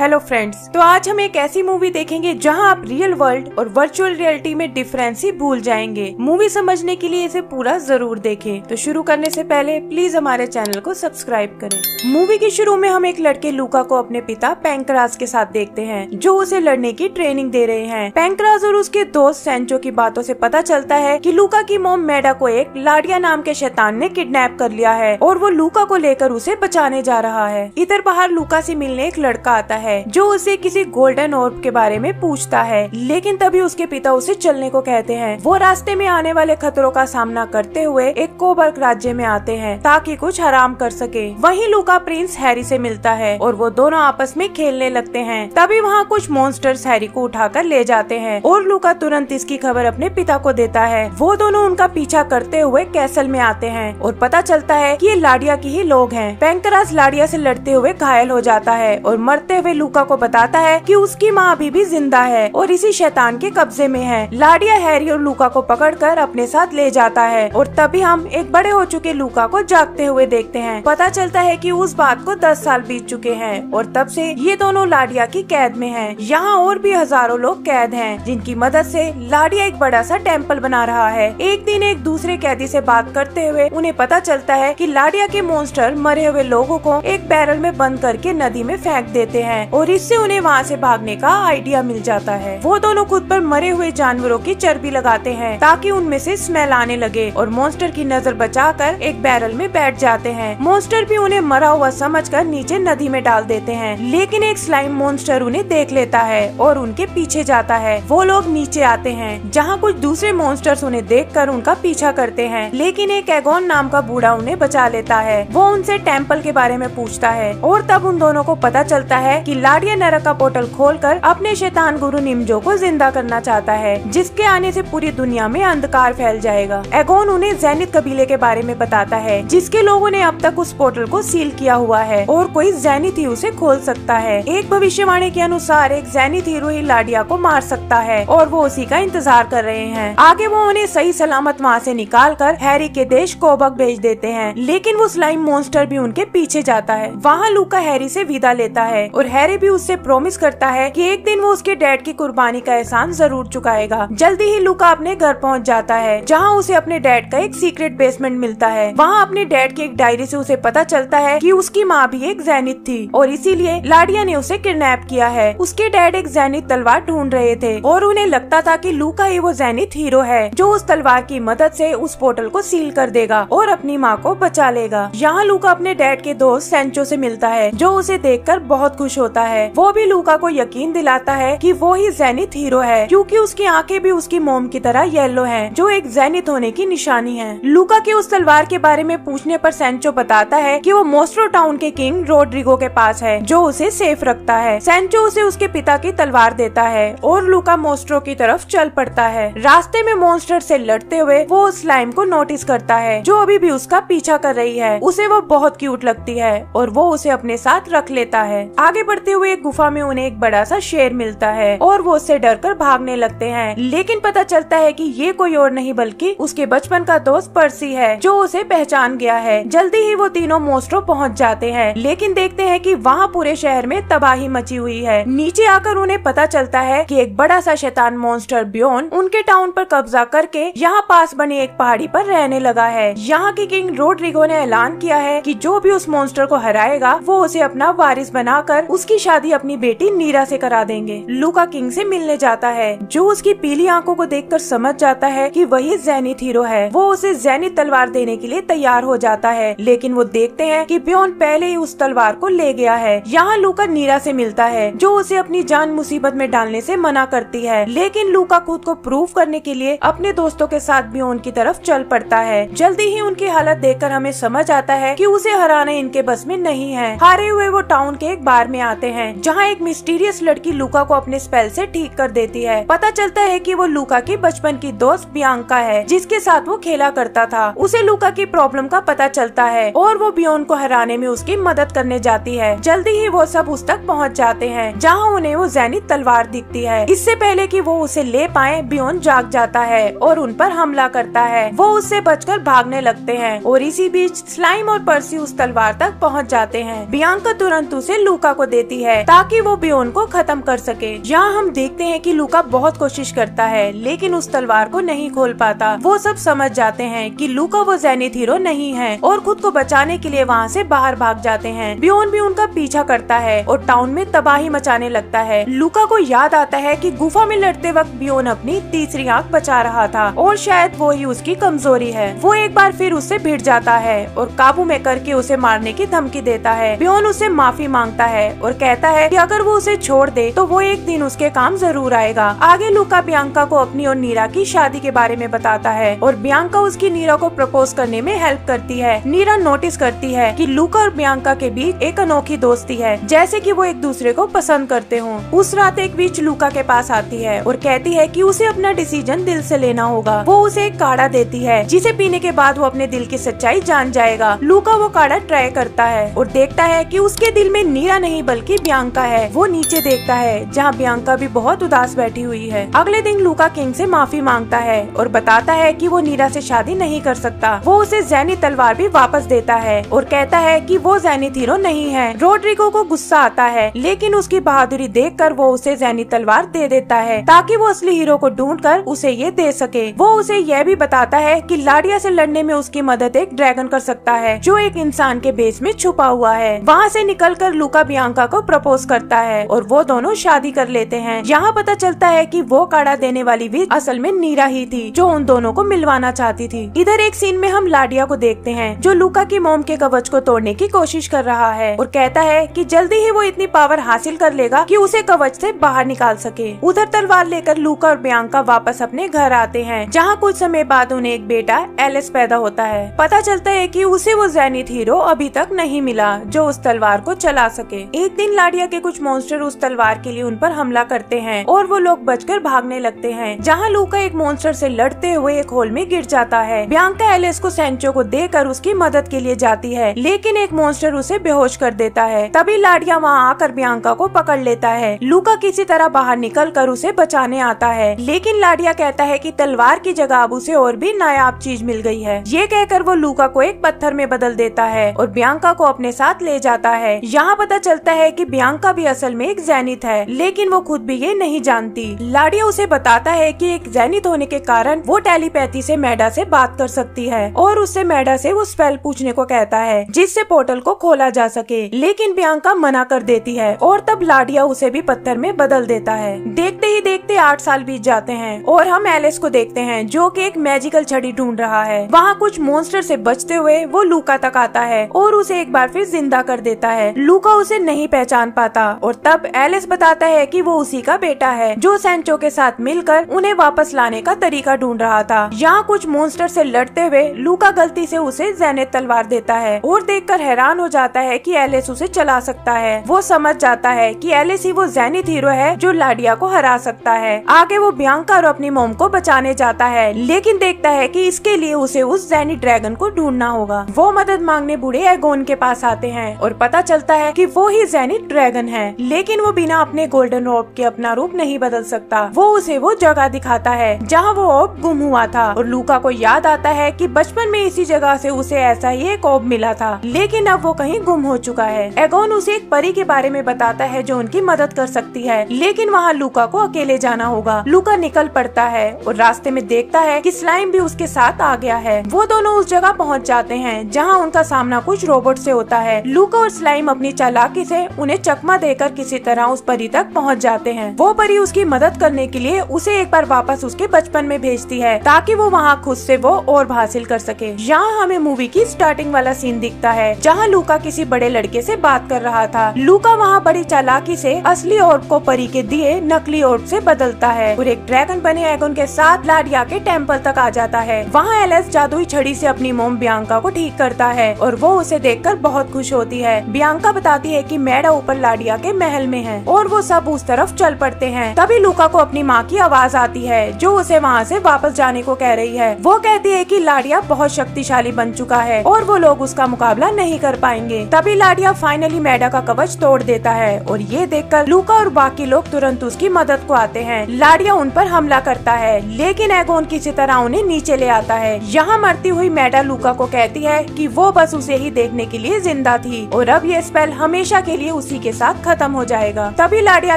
Hello friends, तो आज हम एक ऐसी मूवी देखेंगे जहां आप रियल वर्ल्ड और वर्चुअल रियलिटी में डिफरेंस ही भूल जाएंगे। मूवी समझने के लिए इसे पूरा जरूर देखें। तो शुरू करने से पहले प्लीज हमारे चैनल को सब्सक्राइब करें। मूवी के शुरू में हम एक लड़के लूका को अपने पिता पैंक्रास के साथ देखते हैं, जो उसे लड़ने की ट्रेनिंग दे रहे हैं। पैंक्रास और उसके दोस्त सैंचो की बातों से पता चलता है कि लूका की मॉम मैडा को एक लाडिया नाम के शैतान ने किडनैप कर लिया है और वो लूका को लेकर उसे बचाने जा रहा है। इधर बाहर लूका से मिलने एक लड़का आता है जो उसे किसी गोल्डन ऑर्ब के बारे में पूछता है, लेकिन तभी उसके पिता उसे चलने को कहते हैं। वो रास्ते में आने वाले खतरों का सामना करते हुए एक कोबर्ग राज्य में आते हैं ताकि कुछ आराम कर सके। वहीं लूका प्रिंस हैरी से मिलता है और वो दोनों आपस में खेलने लगते हैं। तभी वहाँ कुछ मॉन्स्टर्स हैरी को उठाकर ले जाते हैं और लूका तुरंत इसकी खबर अपने पिता को देता है। वो दोनों उनका पीछा करते हुए कैसल में आते हैं और पता चलता है कि ये लाडिया की ही लोग हैं। पैंक्रास लाडिया से लड़ते हुए घायल हो जाता है और मरते हुए लूका को बताता है कि उसकी माँ अभी भी जिंदा है और इसी शैतान के कब्जे में है। लाडिया हैरी और लूका को पकड़कर अपने साथ ले जाता है और तभी हम एक बड़े हो चुके लूका को जागते हुए देखते हैं। पता चलता है कि उस बात को 10 साल बीत चुके हैं और तब से ये दोनों लाडिया की कैद में हैं। यहाँ और भी हजारों लोग कैद हैं, जिनकी मदद से लाडिया एक बड़ा सा टेम्पल बना रहा है। एक दिन एक दूसरे कैदी से बात करते हुए उन्हें पता चलता है कि लाडिया के मॉन्स्टर मरे हुए लोगों को एक बैरल में बंद करके नदी में फेंक देते हैं और इससे उन्हें वहाँ से भागने का आइडिया मिल जाता है। वो दोनों खुद पर मरे हुए जानवरों की चर्बी लगाते हैं ताकि उनमें से स्मेल आने लगे और मॉन्स्टर की नजर बचाकर एक बैरल में बैठ जाते हैं। मॉन्स्टर भी उन्हें मरा हुआ समझकर नीचे नदी में डाल देते हैं, लेकिन एक स्लाइम मॉन्स्टर उन्हें देख लेता है और उनके पीछे जाता है। वो लोग नीचे आते हैं जहाँ कुछ दूसरे मॉन्स्टर्स उन्हें देखकर उनका पीछा करते हैं, लेकिन एक एगोन नाम का बूढ़ा उन्हें बचा लेता है। वो उनसे टेम्पल के बारे में पूछता है और तब उन दोनों को पता चलता है कि लाडिया नरक का पोर्टल खोलकर अपने शैतान गुरु निम्जो को जिंदा करना चाहता है, जिसके आने से पूरी दुनिया में अंधकार फैल जाएगा। एगोन उन्हें ज़ेनिथ कबीले के बारे में बताता है, जिसके लोगों ने अब तक उस पोर्टल को सील किया हुआ है और कोई ज़ेनिथ ही उसे खोल सकता है। एक भविष्यवाणी के अनुसार एक ज़ेनिथ हीरो ही लाडिया को मार सकता है और वो उसी का इंतजार कर रहे हैं। आगे वो उन्हें सही सलामत वहाँ से निकालकर हैरी के देश कोबर्ग भेज देते हैं, लेकिन वो स्लाइम मॉन्स्टर भी उनके पीछे जाता है। वहाँ लूका हैरी से विदा लेता है और हैरी भी उससे प्रॉमिस करता है कि एक दिन वो उसके डैड की कुर्बानी का एहसान जरूर चुकाएगा। जल्दी ही लूका अपने घर पहुंच जाता है, जहां उसे अपने डैड का एक सीक्रेट बेसमेंट मिलता है। वहां अपने डैड की एक डायरी से उसे पता चलता है कि उसकी माँ भी एक ज़ेनिथ थी और इसीलिए लाडिया ने उसे किडनैप किया है। उसके डैड एक ज़ेनिथ तलवार ढूंढ रहे थे और उन्हें लगता था कि लूका ही वो ज़ेनिथ हीरो है जो उस तलवार की मदद से उस पोर्टल को सील कर देगा और अपनी माँ को बचा लेगा। यहाँ लूका अपने डैड के दोस्त सैंचो से मिलता है, जो उसे देखकर बहुत खुश होता है। वो भी लूका को यकीन दिलाता है कि वो ही ज़ेनिथ हीरो है, क्योंकि उसकी आंखें भी उसकी मोम की तरह येलो हैं, जो एक ज़ेनिथ होने की निशानी है। लूका के उस तलवार के बारे में पूछने पर सैंचो बताता है कि वो मोस्ट्रो टाउन के किंग रोड्रिगो के पास है, जो उसे सेफ रखता है। सैंचो उसे उसके पिता की तलवार देता है और लूका मोस्ट्रो की तरफ चल पड़ता है। रास्ते में मॉन्स्टर से लड़ते हुए वो उस स्लाइम को नोटिस करता है, जो अभी भी उसका पीछा कर रही है। उसे वो बहुत क्यूट लगती है और वो उसे अपने साथ रख लेता है। आगे बढ़ते हुए एक गुफा में उन्हें एक बड़ा सा शेर मिलता है और वो उससे डरकर भागने लगते हैं, लेकिन पता चलता है कि ये कोई और नहीं बल्कि उसके बचपन का दोस्त पर्सी है, जो उसे पहचान गया है। जल्दी ही वो तीनों मोस्ट्रो पहुंच जाते हैं, लेकिन देखते हैं कि वहाँ पूरे शहर में तबाही मची हुई है। नीचे आकर उन्हें पता चलता है कि एक बड़ा सा शैतान मॉन्स्टर ब्योन उनके टाउन पर कब्जा करके यहाँ पास बनी एक पहाड़ी पर रहने लगा है। यहाँ के किंग रोड्रिगो ने ऐलान किया है कि जो भी उस मॉन्स्टर को हराएगा वो उसे अपना वारिस बनाकर उसकी शादी अपनी बेटी नीरा से करा देंगे। लूका किंग से मिलने जाता है, जो उसकी पीली आंखों को देखकर समझ जाता है कि वही ज़ेनिथ हीरो है। वो उसे ज़ेनिथ तलवार देने के लिए तैयार हो जाता है, लेकिन वो देखते हैं कि ब्योन पहले ही उस तलवार को ले गया है। यहाँ लूका नीरा से मिलता है, जो उसे अपनी जान मुसीबत में डालने से मना करती है, लेकिन लूका खुद को प्रूव करने के लिए अपने दोस्तों के साथ ब्योन की तरफ चल पड़ता है। जल्दी ही उनकी हालत देखकर हमें समझ आता है कि उसे हराना इनके बस में नहीं है। हारे हुए वो टाउन के एक बार में आते हैं, जहाँ एक मिस्टीरियस लड़की लूका को अपने स्पेल से ठीक कर देती है। पता चलता है कि वो लूका की बचपन की दोस्त बियांका है, जिसके साथ वो खेला करता था। उसे लूका की प्रॉब्लम का पता चलता है और वो ब्योन को हराने में उसकी मदद करने जाती है। जल्दी ही वो सब उस तक पहुँच जाते हैं, जहाँ उन्हें वो ज़ेनिथ तलवार दिखती है। इससे पहले कि वो उसे ले पाए, ब्योन जाग जाता है और उन पर हमला करता है। वो उससे बचकर भागने लगते हैं और इसी बीच स्लाइम और पर्सी उस तलवार तक पहुँच जाते हैं। बियांका तुरंत उसे लूका को देती देती है ताकि वो बियोन को खत्म कर सके। यहाँ हम देखते हैं कि लूका बहुत कोशिश करता है लेकिन उस तलवार को नहीं खोल पाता। वो सब समझ जाते हैं कि लूका वो जेनिथ हीरो नहीं है और खुद को बचाने के लिए वहाँ से बाहर भाग जाते हैं। बियोन भी उनका पीछा करता है और टाउन में तबाही मचाने लगता है। लूका को याद आता है कि गुफा में लड़ते वक्त बियोन अपनी तीसरी आंख बचा रहा था और शायद वो ही उसकी कमजोरी है। वो एक बार फिर उससे भिड़ जाता है और काबू में करके उसे मारने की धमकी देता है। बियोन उससे माफी मांगता है और कहता है कि अगर वो उसे छोड़ दे तो वो एक दिन उसके काम जरूर आएगा। आगे लूका बियांका को अपनी और नीरा की शादी के बारे में बताता है और बियांका उसकी नीरा को प्रपोज करने में हेल्प करती है। नीरा नोटिस करती है कि लूका और बियांका के बीच एक अनोखी दोस्ती है, जैसे कि वो एक दूसरे को पसंद करते हों। उस रात एक बीच लूका के पास आती है और कहती है कि उसे अपना डिसीजन दिल से लेना होगा। वो उसे एक काढ़ा देती है जिसे पीने के बाद वो अपने दिल की सच्चाई जान जाएगा। लूका वो काढ़ा ट्राई करता है और देखता है कि उसके दिल में नीरा नहीं बल्कि बियांका है। वो नीचे देखता है जहाँ बियांका भी बहुत उदास बैठी हुई है। अगले दिन लूका किंग से माफी मांगता है और बताता है कि वो नीरा से शादी नहीं कर सकता। वो उसे जेनिथ तलवार भी वापस देता है और कहता है कि वो जेनिथ हीरो नहीं है। रोड्रिगो को गुस्सा आता है लेकिन उसकी बहादुरी देखकर वो उसे जेनिथ तलवार दे देता है ताकि वो असली हीरो को ढूंढकर उसे ये दे सके। वो उसे यह भी बताता है कि लाडिया से लड़ने में उसकी मदद एक ड्रैगन कर सकता है जो एक इंसान के बेस में छुपा हुआ है। वहाँ से निकलकर लूका बियांका को प्रपोज करता है और वो दोनों शादी कर लेते हैं। यहाँ पता चलता है कि वो काढ़ा देने वाली भी असल में नीरा ही थी जो उन दोनों को मिलवाना चाहती थी। इधर एक सीन में हम लाडिया को देखते हैं जो लूका की मोम के कवच को तोड़ने की कोशिश कर रहा है और कहता है कि जल्दी ही वो इतनी पावर हासिल कर लेगा कि उसे कवच से बाहर निकाल सके। उधर तलवार लेकर लूका और बियांका वापस अपने घर आते हैं जहाँ कुछ समय बाद उन्हें एक बेटा एलिस पैदा होता है। पता चलता है कि उसे वो जेनिथ हीरो अभी तक नहीं मिला जो उस तलवार को चला सके। एक दिन लाडिया के कुछ मॉन्स्टर उस तलवार के लिए उन पर हमला करते हैं और वो लोग बचकर भागने लगते हैं। जहाँ लूका एक मॉन्स्टर से लड़ते हुए एक होल में गिर जाता है। बियांका एलिस को सैंचो को देकर उसकी मदद के लिए जाती है लेकिन एक मॉन्स्टर उसे बेहोश कर देता है। तभी लाडिया वहाँ आकर बियांका को पकड़ लेता है। लूका किसी तरह बाहर निकलकर उसे बचाने आता है लेकिन लाडिया कहता है कि तलवार की जगह अब उसे और भी नायाब चीज मिल गई है। ये कहकर वो लूका को एक पत्थर में बदल देता है और बियांका को अपने साथ ले जाता है। यहाँ पता चलता है कि बियांका भी असल में एक जेनिथ है लेकिन वो खुद भी ये नहीं जानती। लाडिया उसे बताता है कि एक जेनिथ होने के कारण वो टेलीपैथी से मैडा से बात कर सकती है और उससे मैडा से वो स्पेल पूछने को कहता है जिससे पोर्टल को खोला जा सके, लेकिन बियांका मना कर देती है और तब लाडिया उसे भी पत्थर में बदल देता है। देखते ही देखते 8 साल बीत जाते हैं और हम एलिस को देखते हैं जो कि एक मैजिकल छड़ी ढूंढ रहा है। वहाँ कुछ मॉन्स्टर से बचते हुए वो लूका तक आता है और उसे एक बार फिर जिंदा कर देता है। लूका उसे नहीं पहचान पाता और तब एलिस बताता है कि वो उसी का बेटा है जो सैंचो के साथ मिलकर उन्हें वापस लाने का तरीका ढूंढ रहा था। यहाँ कुछ मॉन्स्टर से लड़ते हुए लूका गलती से उसे जेनिथ तलवार देता है और देखकर हैरान हो जाता है कि एलिस उसे चला सकता है। वो समझ जाता है कि एलिस ही वो जेनिथ हीरो है जो लाडिया को हरा सकता है। आगे वो बियांका और अपनी मोम को बचाने जाता है लेकिन देखता है कि इसके लिए उसे उस जेनिथ ड्रैगन को ढूंढना होगा। वो मदद मांगने बूढ़े एगोन के पास आते हैं और पता चलता है कि वो ही जेनिथ ड्रैगन है लेकिन वो बिना अपने गोल्डन ऑर्ब के अपना रूप नहीं बदल सकता। वो उसे वो जगह दिखाता है जहाँ वो ऑर्ब गुम हुआ था और लूका को याद आता है कि बचपन में इसी जगह से उसे ऐसा ही एक ऑर्ब मिला था लेकिन अब वो कहीं गुम हो चुका है। एगोन उसे एक परी के बारे में बताता है जो उनकी मदद कर सकती है लेकिन वहाँ लूका को अकेले जाना होगा। लूका निकल पड़ता है और रास्ते में देखता है कि स्लाइम भी उसके साथ आ गया है। वो दोनों उस जगह पहुँच जाते हैं जहाँ उनका सामना कुछ रोबोट से होता है। लूका और स्लाइम अपनी चालाकी से उन्हें चकमा देकर किसी तरह उस परी तक पहुँच जाते हैं। वो परी उसकी मदद करने के लिए उसे एक बार वापस उसके बचपन में भेजती है ताकि वो वहाँ खुद से वो और हासिल कर सके। यहाँ हमें मूवी की स्टार्टिंग वाला सीन दिखता है जहाँ लूका किसी बड़े लड़के से बात कर रहा था। लूका वहाँ बड़ी चालाकी से असली ऑर्ब को परी के दिए नकली ऑर्ब से बदलता है और एक ड्रैगन बने एगोन के साथ लाडिया के टेम्पल तक आ जाता है। वहाँ एलिस जादुई छड़ी से अपनी मोम बियांका को ठीक करता है और वो उसे देखकर बहुत खुश होती है। बियांका बताती है कि मैडा ऊपर लाडिया के महल में है और वो सब उस तरफ चल पड़ते हैं। तभी लूका को अपनी माँ की आवाज आती है जो उसे वहाँ से वापस जाने को कह रही है। वो कहती है कि लाडिया बहुत शक्तिशाली बन चुका है और वो लोग उसका मुकाबला नहीं कर पाएंगे। तभी लाडिया फाइनली मैडा का कवच तोड़ देता है और ये देखकर लूका और बाकी लोग तुरंत उसकी मदद को आते हैं। लाडिया उन पर हमला करता है लेकिन एगोन किसी तरह उन्हें नीचे ले आता है। यहाँ मरती हुई मैडा लूका को कहती है कि वो बस उसे ही देखने के लिए जिंदा थी और अब ये स्पेल हमेशा के लिए उसी के साथ खत्म हो जाएगा। तभी लाडिया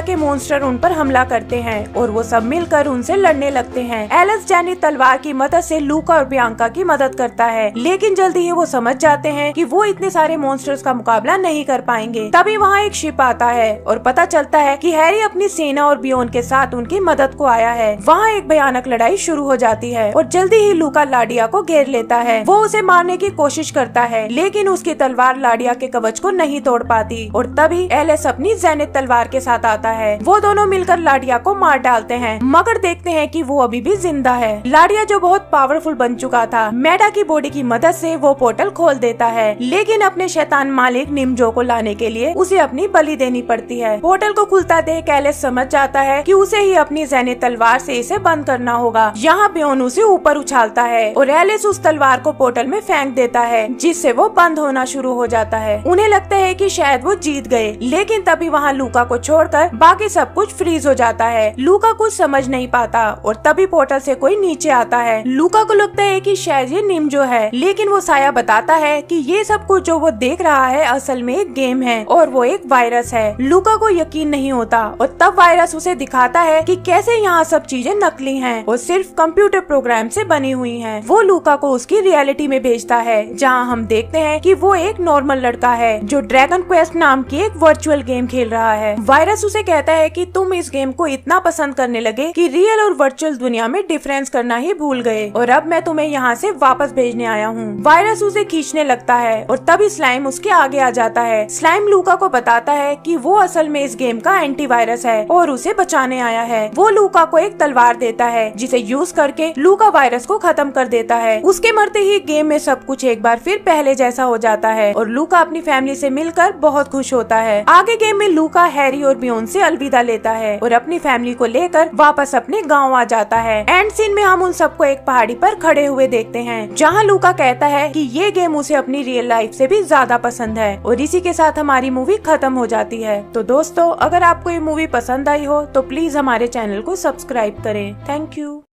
के मॉन्स्टर उन पर हमला करते हैं और वो सब मिलकर उनसे लड़ने लगते हैं। एलिस जैनी तलवार की मदद से लूका और बियांका की मदद करता है, लेकिन जल्दी ही वो समझ जाते हैं कि वो इतने सारे मॉन्स्टर्स का मुकाबला नहीं कर पाएंगे। तभी वहाँ एक शिप आता है और पता चलता है कि हैरी अपनी सेना और बियोन के साथ उनकी मदद को आया है। वहाँ एक भयानक लड़ाई शुरू हो जाती है और जल्दी ही लूका लाडिया को घेर लेता है। वो उसे मारने की कोशिश करता है, लेकिन उसकी तलवार लाडिया के कवच को नहीं तोड़ पाती और तभी एलिस अपनी ज़ेनिथ तलवार के साथ आता है। वो दोनों मिलकर लाडिया को मार डालते हैं, मगर देखते हैं कि वो अभी भी जिंदा है। लाडिया जो बहुत पावरफुल बन चुका था, मैडा की बॉडी की मदद से वो पोर्टल खोल देता है, लेकिन अपने शैतान मालिक निमजो को लाने के लिए उसे अपनी बलि देनी पड़ती है। पोर्टल को खुलता देख एलिस समझ जाता है कि उसे ही अपनी ज़ेनिथ तलवार से इसे बंद करना होगा। यहाँ बियोन उसे ऊपर उछालता है और एलिस उस तलवार को पोर्टल में फेंक देता है, जिससे वो बंद होना शुरू हो जाता है। उन्हें लगता है कि शायद वो जीत गए, लेकिन तभी वहाँ लूका को छोड़कर बाकी सब कुछ फ्रीज हो जाता है। लूका कुछ समझ नहीं पाता और तभी पोर्टल से कोई नीचे आता है। लूका को लगता है कि शायद ये निमजो है, लेकिन वो साया बताता है कि ये सब कुछ जो वो देख रहा है असल में एक गेम है और वो एक वायरस है। लूका को यकीन नहीं होता और तब वायरस उसे दिखाता है कि कैसे यहाँ सब चीजें नकली हैं और सिर्फ कंप्यूटर प्रोग्राम से बनी हुई हैं। वो लूका को उसकी रियलिटी में भेजता है, जहाँ हम देखते हैं कि वो एक नॉर्मल लड़का है जो ड्रैगन क्वेस्ट नाम की एक वर्चुअल गेम खेल रहा है। वायरस उसे कहता है कि तुम इस गेम को इतना पसंद करने लगे कि रियल और वर्चुअल दुनिया में डिफरेंस करना ही भूल गए और अब मैं तुम्हें यहाँ से वापस भेजने आया हूँ। वायरस उसे खींचने लगता है और तभी स्लाइम उसके आगे आ जाता है। स्लाइम लूका को बताता है कि वो असल में इस गेम का एंटीवायरस है और उसे बचाने आया है। वो लूका को एक तलवार देता है, जिसे यूज करके लूका वायरस को खत्म कर देता है। उसके मरते ही गेम में सब कुछ एक बार फिर पहले जैसा हो जाता है और लूका अपनी फैमिली से मिलकर बहुत खुश होता है। आगे गेम में लूका हैरी और बियोन से अलविदा लेता है और अपनी फैमिली को लेकर वापस अपने गाँव आ जाता है। एंड सीन में हम उन सबको एक पहाड़ी पर खड़े हुए देखते हैं, जहाँ लूका कहता है कि ये गेम उसे अपनी रियल लाइफ से भी ज्यादा पसंद है और इसी के साथ हमारी मूवी खत्म हो जाती है। तो दोस्तों, अगर आपको ये मूवी पसंद आई हो तो प्लीज हमारे चैनल को सब्सक्राइब करें। Thank you.